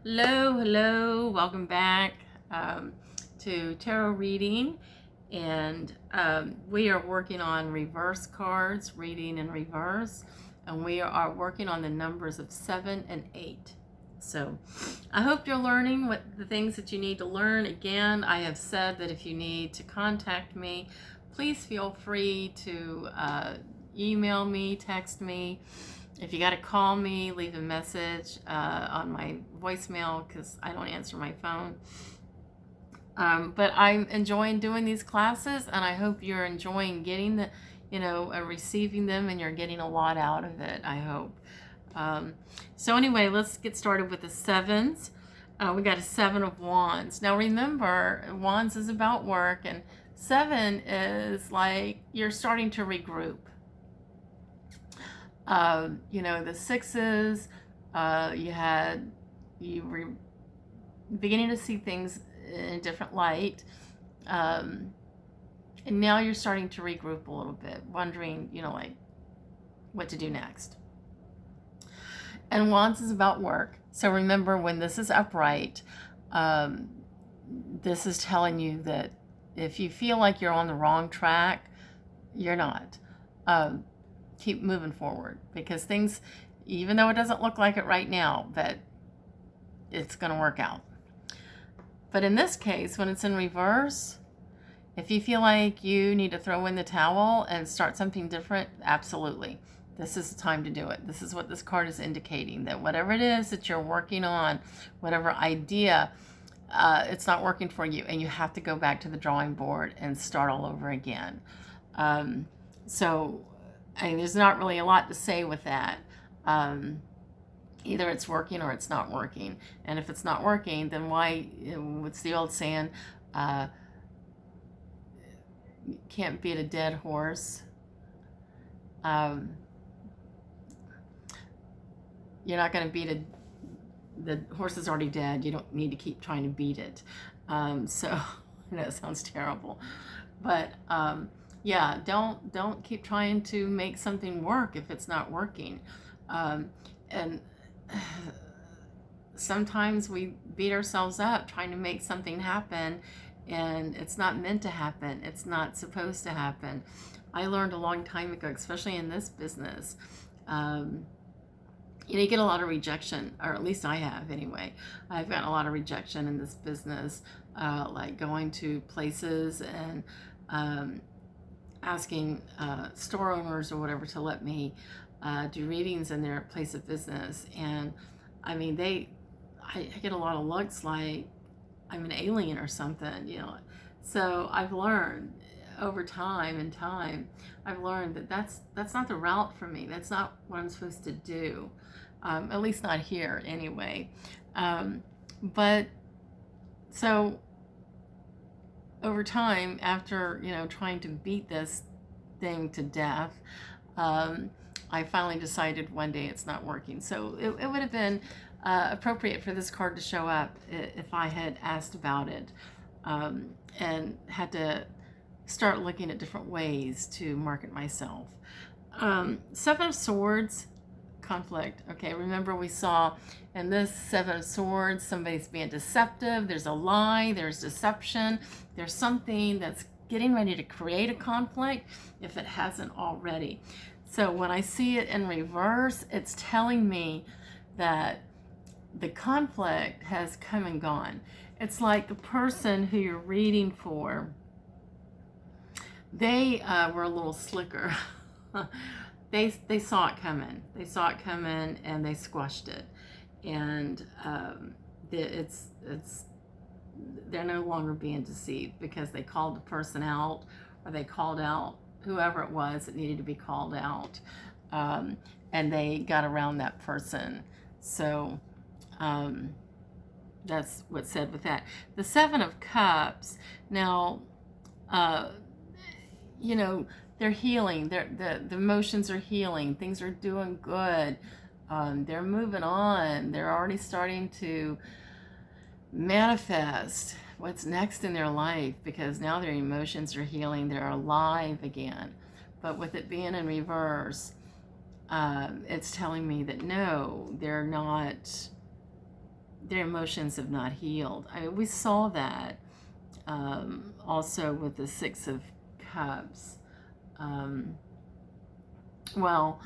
Hello, welcome back to tarot reading. And we are working on reverse cards, reading in reverse, and we are working on the numbers of 7 and 8. So I hope you're learning what the things that you need to learn. Again, I have said that if you need to contact me, please feel free to email me, text me. If you got to call me, leave a message on my voicemail because I don't answer my phone. But I'm enjoying doing these classes, and I hope you're enjoying getting receiving them, and you're getting a lot out of it, I hope. So anyway, let's get started with the sevens. We got a 7 of Wands. Now remember, Wands is about work, and 7 is like you're starting to regroup. The sixes, you were beginning to see things in a different light. And now you're starting to regroup a little bit, wondering, what to do next. And Wands is about work. So remember, when this is upright, this is telling you that if you feel like you're on the wrong track, you're not. Keep moving forward, because things, even though it doesn't look like it right now, that it's going to work out. But in this case, when it's in reverse, if you feel like you need to throw in the towel and start something different, absolutely. This is the time to do it. This is what this card is indicating, that whatever it is that you're working on, whatever idea, it's not working for you, and you have to go back to the drawing board and start all over again. There's not really a lot to say with that. Either it's working or it's not working. And if it's not working, then why, what's the old saying? You can't beat a dead horse. You're not going to beat the horse is already dead. You don't need to keep trying to beat it. So I know it sounds terrible, but yeah, don't keep trying to make something work if it's not working. And sometimes we beat ourselves up trying to make something happen, and it's not meant to happen. It's not supposed to happen. I learned a long time ago, especially in this business, you get a lot of rejection, or at least I have anyway. I've gotten a lot of rejection in this business, like going to places and asking store owners or whatever to let me do readings in their place of business. And I mean, I get a lot of looks like I'm an alien or something, So I've learned over time, I've learned that that's not the route for me. That's not what I'm supposed to do. At least not here anyway. But so over time, after, trying to beat this thing to death, I finally decided one day it's not working. So it would have been appropriate for this card to show up if I had asked about it, and had to start looking at different ways to market myself. 7 of Swords, conflict. Okay, remember we saw in this 7 of Swords, somebody's being deceptive. There's a lie, there's deception, there's something that's getting ready to create a conflict if it hasn't already. So when I see it in reverse, it's telling me that the conflict has come and gone. It's like the person who you're reading for, they were a little slicker. They saw it coming. They saw it coming, and they squashed it. And they're no longer being deceived, because they called the person out, or they called out whoever it was that needed to be called out, and they got around that person. So that's what's said with that. The 7 of Cups. Now, they're healing. The emotions are healing. Things are doing good. They're moving on. They're already starting to manifest what's next in their life, because now their emotions are healing. They're alive again. But with it being in reverse, it's telling me that no, they're not their emotions have not healed. I mean, we saw that also with the Six of Cups. Um, well,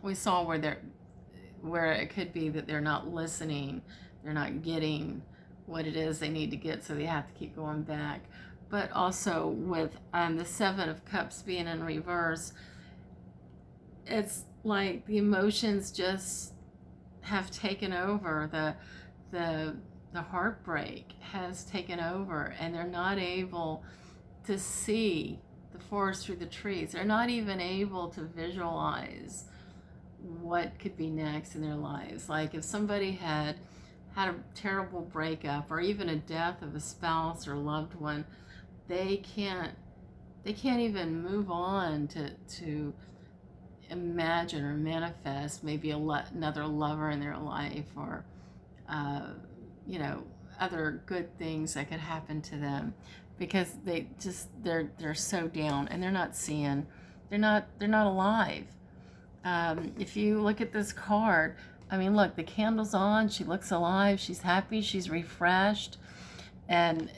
we saw where it could be that they're not listening, they're not getting what it is they need to get, so they have to keep going back. But also with the Seven of Cups being in reverse, it's like the emotions just have taken over. The heartbreak has taken over, and they're not able to see the forest through the trees. They're not even able to visualize what could be next in their lives. Like if somebody had a terrible breakup or even a death of a spouse or loved one, they can't even move on to imagine or manifest maybe another lover in their life, or you know, other good things that could happen to them, because they're so down, and they're not seeing, they're not alive. If you look at this card, I mean, look, the candle's on, she looks alive, she's happy, she's refreshed, and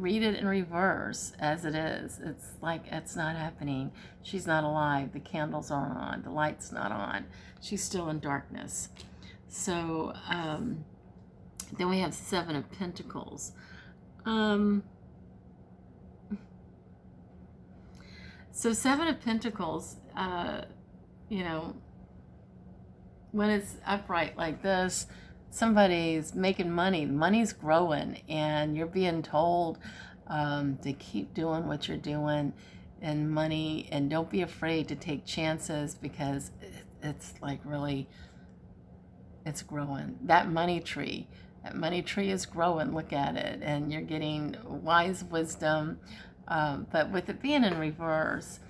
read it in reverse as it is. It's like it's not happening. She's not alive. The candles aren't on. The light's not on. She's still in darkness. So then we have Seven of Pentacles. So Seven of Pentacles, you know, when it's upright like this, somebody's making money, money's growing, and you're being told to keep doing what you're doing, and money, and don't be afraid to take chances, because it's like really, it's growing. That money tree is growing. Look at it, and you're getting wise wisdom. But with it being in reverse,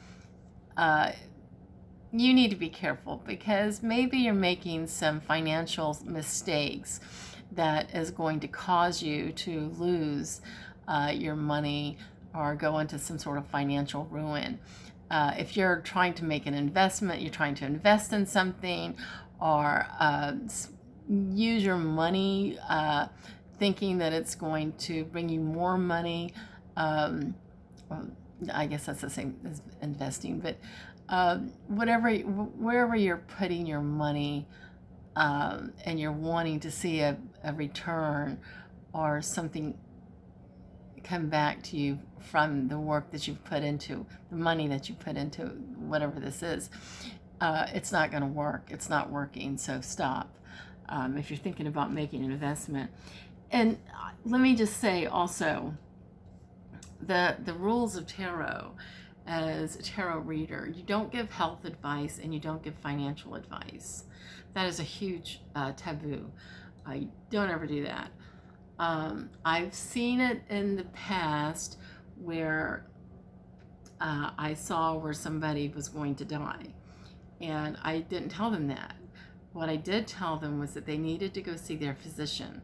you need to be careful, because maybe you're making some financial mistakes that is going to cause you to lose your money or go into some sort of financial ruin. If you're trying to make an investment, you're trying to invest in something, or use your money thinking that it's going to bring you more money. Well, I guess that's the same as investing, but wherever you're putting your money, and you're wanting to see a return or something come back to you from the work that you've put into, the money that you put into whatever this is, it's not going to work. It's not working, so stop. If you're thinking about making an investment. And let me just say also, the rules of tarot, as a tarot reader, you don't give health advice and you don't give financial advice. That is a huge taboo. Don't ever do that. I've seen it in the past where I saw where somebody was going to die, and I didn't tell them that. What I did tell them was that they needed to go see their physician.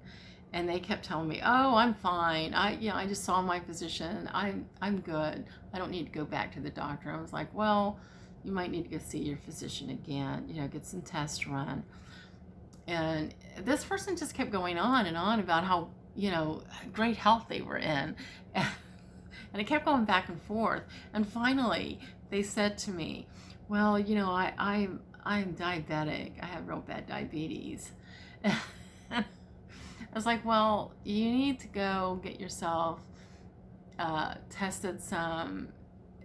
And they kept telling me, "Oh, I'm fine. I just saw my physician. I'm good. I don't need to go back to the doctor." I was like, "Well, you might need to go see your physician again. Get some tests run." And this person just kept going on and on about how great health they were in, and it kept going back and forth. And finally, they said to me, "Well, I'm diabetic. I have real bad diabetes." I was like, "Well, you need to go get yourself tested some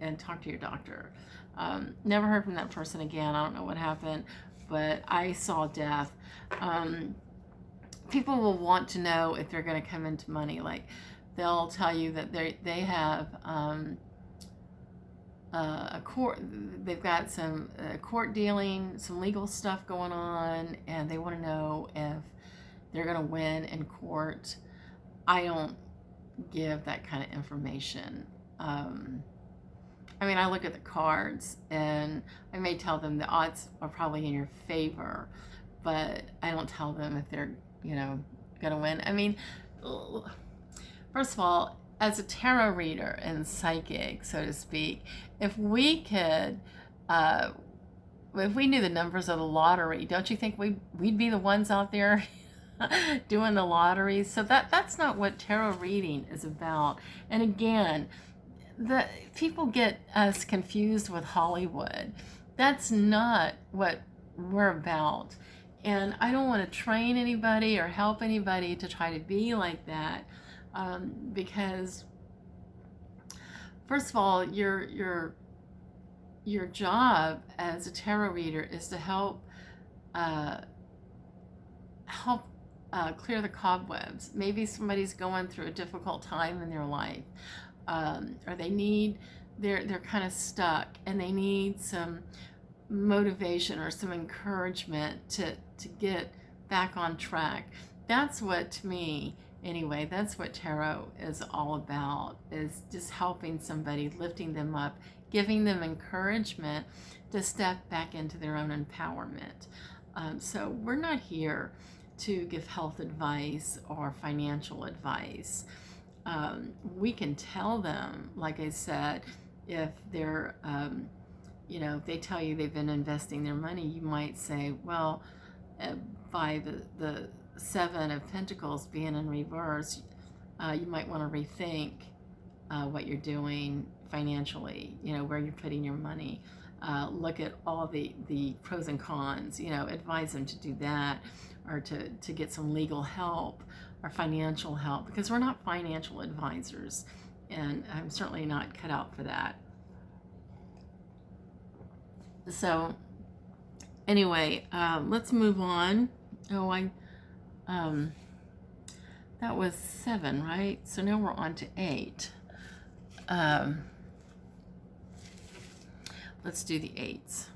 and talk to your doctor." Never heard from that person again. I don't know what happened, but I saw death. People will want to know if they're going to come into money. Like, they'll tell you that they have a court. They've got some court dealing, some legal stuff going on, and they want to know if they're going to win in court. I don't give that kind of information. I look at the cards, and I may tell them the odds are probably in your favor, but I don't tell them if they're, going to win. First of all, as a tarot reader and psychic, so to speak, if we could, if we knew the numbers of the lottery, don't you think we'd be the ones out there doing the lottery. So that's not what tarot reading is about. And again, the people get us confused with Hollywood. That's not what we're about. And I don't want to train anybody or help anybody to try to be like that, because first of all, your job as a tarot reader is to help help clear the cobwebs. Maybe somebody's going through a difficult time in their life, or they're kind of stuck and they need some motivation or some encouragement to get back on track. That's what, to me anyway, that's what tarot is all about, is just helping somebody, lifting them up, giving them encouragement to step back into their own empowerment. So we're not here to give health advice or financial advice. We can tell them, like I said, if they're, if they tell you they've been investing their money, you might say, well, by the Seven of Pentacles being in reverse, you might want to rethink what you're doing financially, where you're putting your money. Look at all the pros and cons, advise them to do that, or to get some legal help or financial help, because we're not financial advisors, and I'm certainly not cut out for that. So anyway, let's move on. That was 7, right? So now we're on to 8. Let's do the 8s.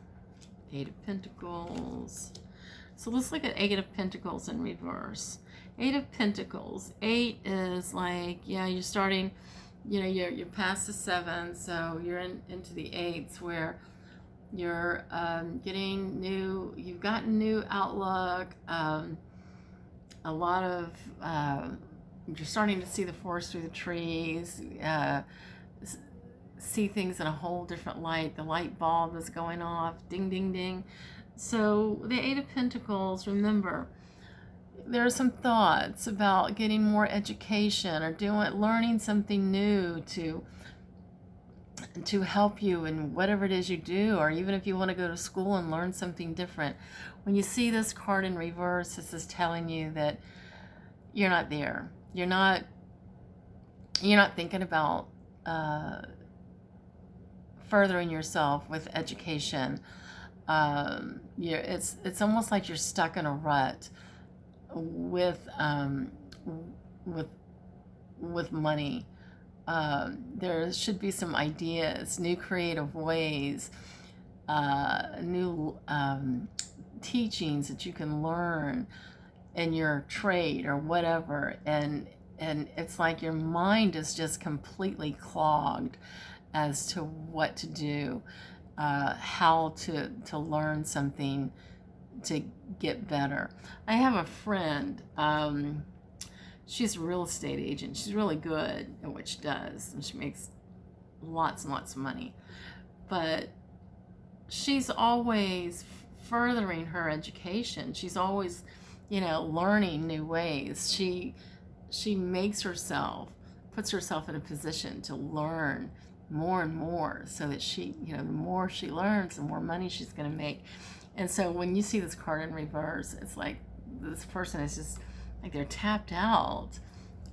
8 of Pentacles. So let's look at 8 of Pentacles in reverse. 8 of Pentacles. 8 is like, you're starting, you're past the 7, so you're into the 8s, where you're you've gotten new outlook, a lot of, you're starting to see the forest through the trees, see things in a whole different light. The light bulb is going off, ding, ding, ding. So the 8 of Pentacles, remember, there are some thoughts about getting more education or learning something new to help you in whatever it is you do, or even if you want to go to school and learn something different. When you see this card in reverse, this is telling you that you're not there. You're not thinking about furthering yourself with education. It's almost like you're stuck in a rut with money. There should be some ideas, new creative ways, new teachings that you can learn in your trade or whatever, and it's like your mind is just completely clogged as to what to do, how to learn something to get better. I have a friend, she's a real estate agent. She's really good at what she does, and she makes lots and lots of money. But she's always furthering her education. She's always, learning new ways. She puts herself in a position to learn more and more, so that the more she learns, the more money she's going to make. And so when you see this card in reverse, it's like this person is just like they're tapped out.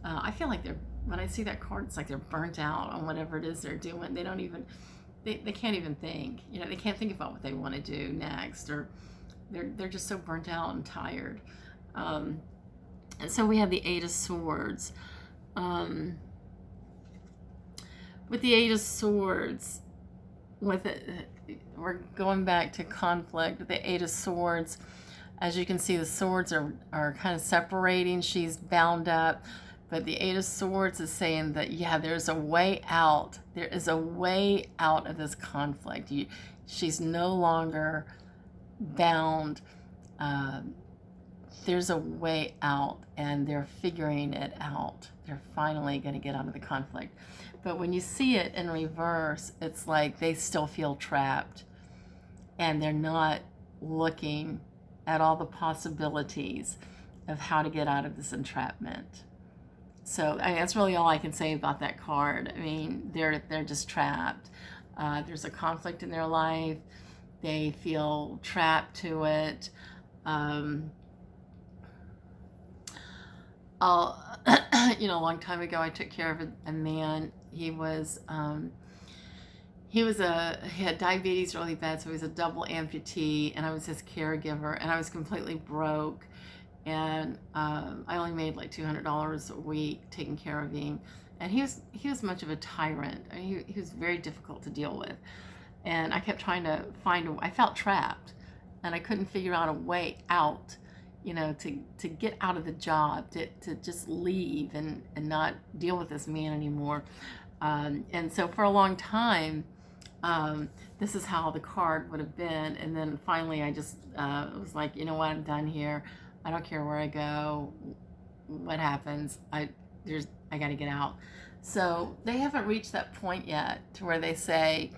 I feel like when I see that card, it's like they're burnt out on whatever it is they're doing. They can't even think. They can't think about what they want to do next, or they're just so burnt out and tired. And so we have the 8 of Swords. With the 8 of Swords, we're going back to conflict. With the 8 of Swords, as you can see, the swords are kind of separating. She's bound up. But the 8 of Swords is saying that, there's a way out. There is a way out of this conflict. She's no longer bound. There's a way out, and they're figuring it out. They're finally going to get out of the conflict. But when you see it in reverse, it's like they still feel trapped, and they're not looking at all the possibilities of how to get out of this entrapment. So I mean, that's really all I can say about that card. I mean, they're just trapped. There's a conflict in their life. They feel trapped to it. Um, I'll, a long time ago, I took care of a man. He had diabetes really bad, so he was a double amputee, and I was his caregiver, and I was completely broke, and I only made like $200 a week taking care of him, and he was much of a tyrant. I mean, he was very difficult to deal with, and I kept trying to I felt trapped, and I couldn't figure out a way out, to get out of the job, to just leave and not deal with this man anymore. And so for a long time, this is how the card would have been. And then finally I just was like, you know what, I'm done here. I don't care where I go, what happens. I got to get out. So they haven't reached that point yet to where they say,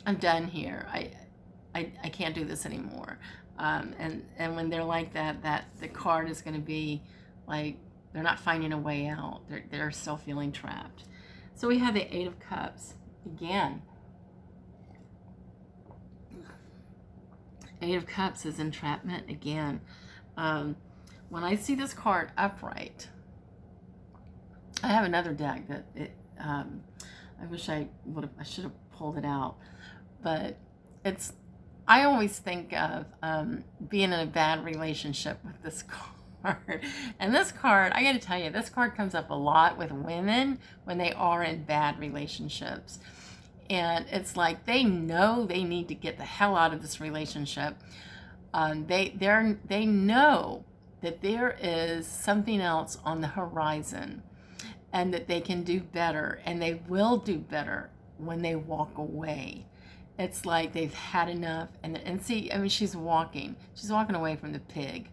I'm done here. I can't do this anymore. And when they're like that the card is going to be like they're not finding a way out. They're still feeling trapped. So we have the Eight of Cups again. Eight of Cups is entrapment again. When I see this card upright, I have another deck that I wish I should have pulled it out, but I always think of being in a bad relationship with this card. And this card, I got to tell you, this card comes up a lot with women when they are in bad relationships. And it's like they know they need to get the hell out of this relationship. They know that there is something else on the horizon and that they can do better, and they will do better when they walk away. It's like they've had enough, and see, I mean, she's walking away from the pig.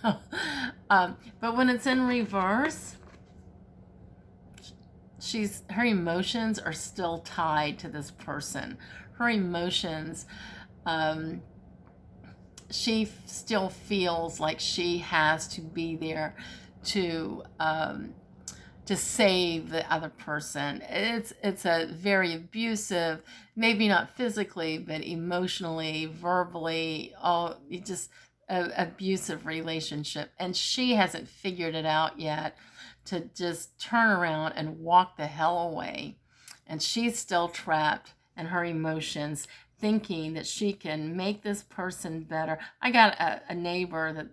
But when it's in reverse, her emotions are still tied to this person. Her emotions, she still feels like she has to be there to save the other person. It's a very abusive, maybe not physically, but emotionally, verbally, just an abusive relationship. And she hasn't figured it out yet to just turn around and walk the hell away. And she's still trapped in her emotions, thinking that she can make this person better. I got a neighbor that,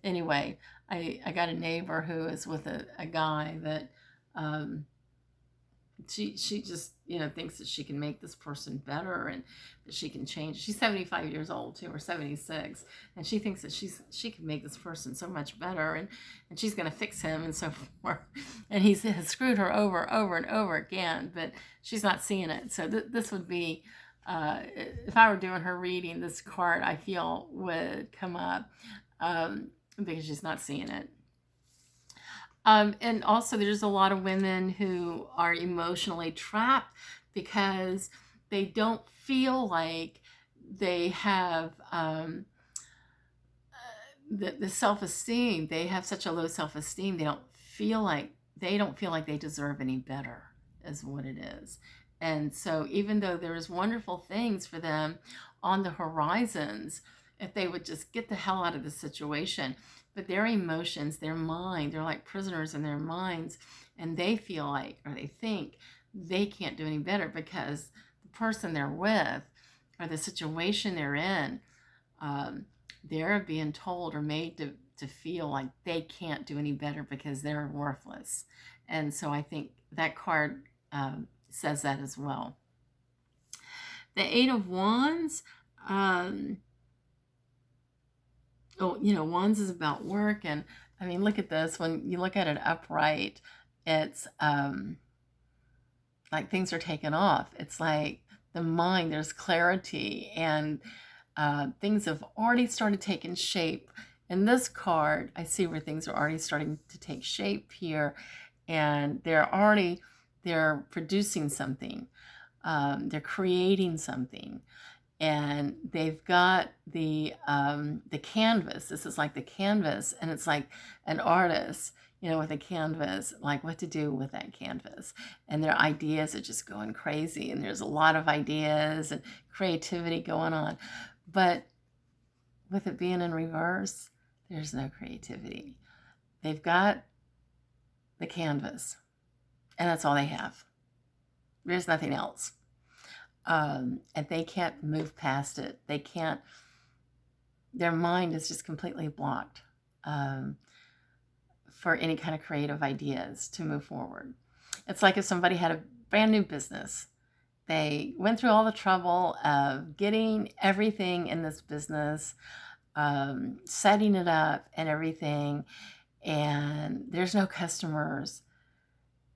anyway, I got a neighbor who is with a guy that she just thinks that she can make this person better and that she can change. She's 75 years old too, or 76, and she thinks that she can make this person so much better, and she's going to fix him and so forth. And he has screwed her over and over again, but she's not seeing it. So this would be, if I were doing her reading, this card I feel would come up. Because she's not seeing it. And also there's a lot of women who are emotionally trapped because they don't feel like they have the self-esteem. They have such a low self-esteem. They don't feel like they deserve any better, is what it is. And so even though there's wonderful things for them on the horizons, if they would just get the hell out of the situation. But their emotions, their mind, they're like prisoners in their minds, and they feel like, or they think, they can't do any better because the person they're with or the situation they're in, they're being told or made to feel like they can't do any better because they're worthless. And so I think that card says that as well. The Eight of Wands, Wands is about work. And I mean, look at this. When you look at it upright, it's like things are taken off. It's like the mind, there's clarity, and things have already started taking shape. In this card, I see where things are already starting to take shape here, and they're producing something. They're creating something. and they've got the canvas. This is like the canvas, and it's like an artist, with a canvas, like what to do with that canvas. And their ideas are just going crazy, and there's a lot of ideas and creativity going on. But with it being in reverse, there's no creativity. They've got the canvas, and that's all they have. There's nothing else. And they can't move past it. They can't, their mind is just completely blocked for any kind of creative ideas to move forward. It's like if somebody had a brand new business. They went through all the trouble of getting everything in this business, setting it up and everything, and there's no customers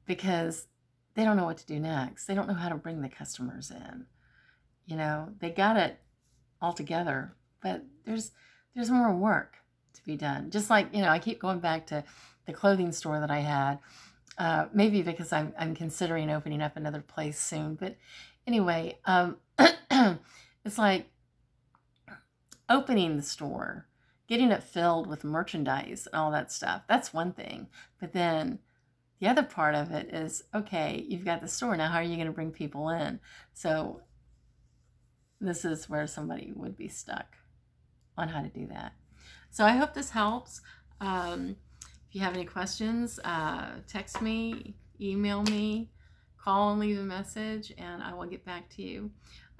because they don't know what to do next. They don't know how to bring the customers in. They got it all together, but there's more work to be done. Just like, I keep going back to the clothing store that I had, maybe because I'm considering opening up another place soon. But anyway, it's like opening the store, getting it filled with merchandise and all that stuff. That's one thing. But then the other part of it is, okay, you've got the store. Now, how are you going to bring people in? So this is where somebody would be stuck on how to do that. So I hope this helps. If you have any questions, text me, email me, call and leave a message, and I will get back to you.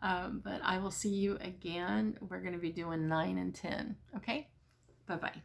But I will see you again. We're going to be doing 9 and 10. Okay? Bye-bye.